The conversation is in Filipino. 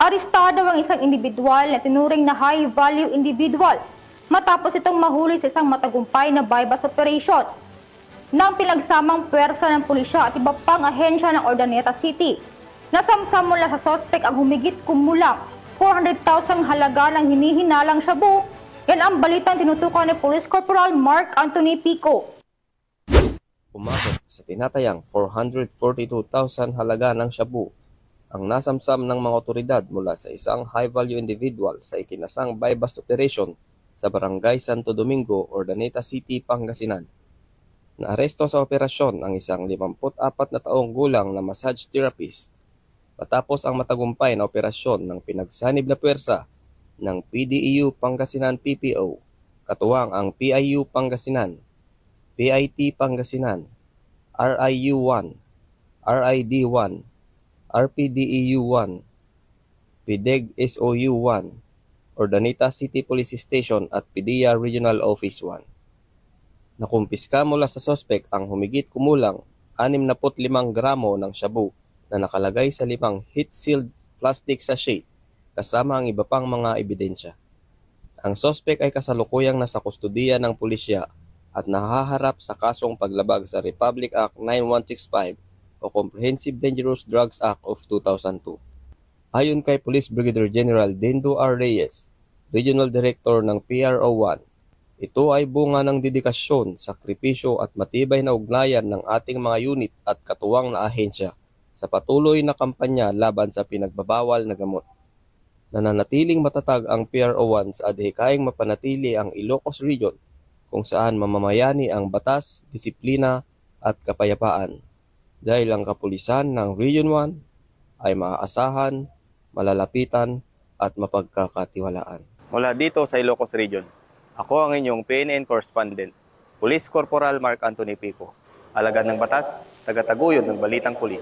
Arestado ang isang individual na tinuring na high-value individual matapos itong mahuli sa isang matagumpay na bypass operation ng pinagsamang puwersa ng pulisya at iba pang ahensya ng Urdaneta City. Nasamsam mula sa sospek ang humigit kumulang 400,000 halaga ng hinihinalang shabu. Yan ang balitang tinutukan ni Police Corporal Mark Anthony Pico. Umabot sa tinatayang 442,000 halaga ng shabu ang nasamsam ng mga otoridad mula sa isang high-value individual sa ikinasang bypass operation sa Barangay Santo Domingo, Urdaneta City, Pangasinan. Naaresto sa operasyon ang isang 54 na taong gulang na massage therapist matapos ang matagumpay na operasyon ng pinagsanib na puwersa ng PDEU Pangasinan PPO, katuwang ang PIU Pangasinan, PIT Pangasinan, RIU-1, RID-1, RPDEU-1, PDEG SOU-1, Urdaneta City Police Station at PDEA Regional Office 1. Nakumpiska mula sa sospek ang humigit kumulang 65 gramo ng shabu na nakalagay sa 5 heat-sealed plastic sachet kasama ang iba pang mga ebidensya. Ang sospek ay kasalukuyang nasa kustudiya ng pulisya at nahaharap sa kasong paglabag sa Republic Act 9165 o Comprehensive Dangerous Drugs Act of 2002. Ayon kay Police Brigadier General Dindo R. Reyes, Regional Director ng PRO1, ito ay bunga ng dedikasyon, sakripisyo at matibay na ugnayan ng ating mga unit at katuwang na ahensya sa patuloy na kampanya laban sa pinagbabawal na gamot. Nananatiling matatag ang PRO1 sa adhikaing mapanatili ang Ilocos Region kung saan mamamayani ang batas, disiplina at kapayapaan. Dahil ang kapulisan ng Region 1 ay maaasahan, malalapitan at mapagkakatiwalaan. Mula dito sa Ilocos Region, ako ang inyong PNN correspondent, Police Corporal Mark Anthony Pico, alagad ng batas, tagataguyod ng Balitang Pulis.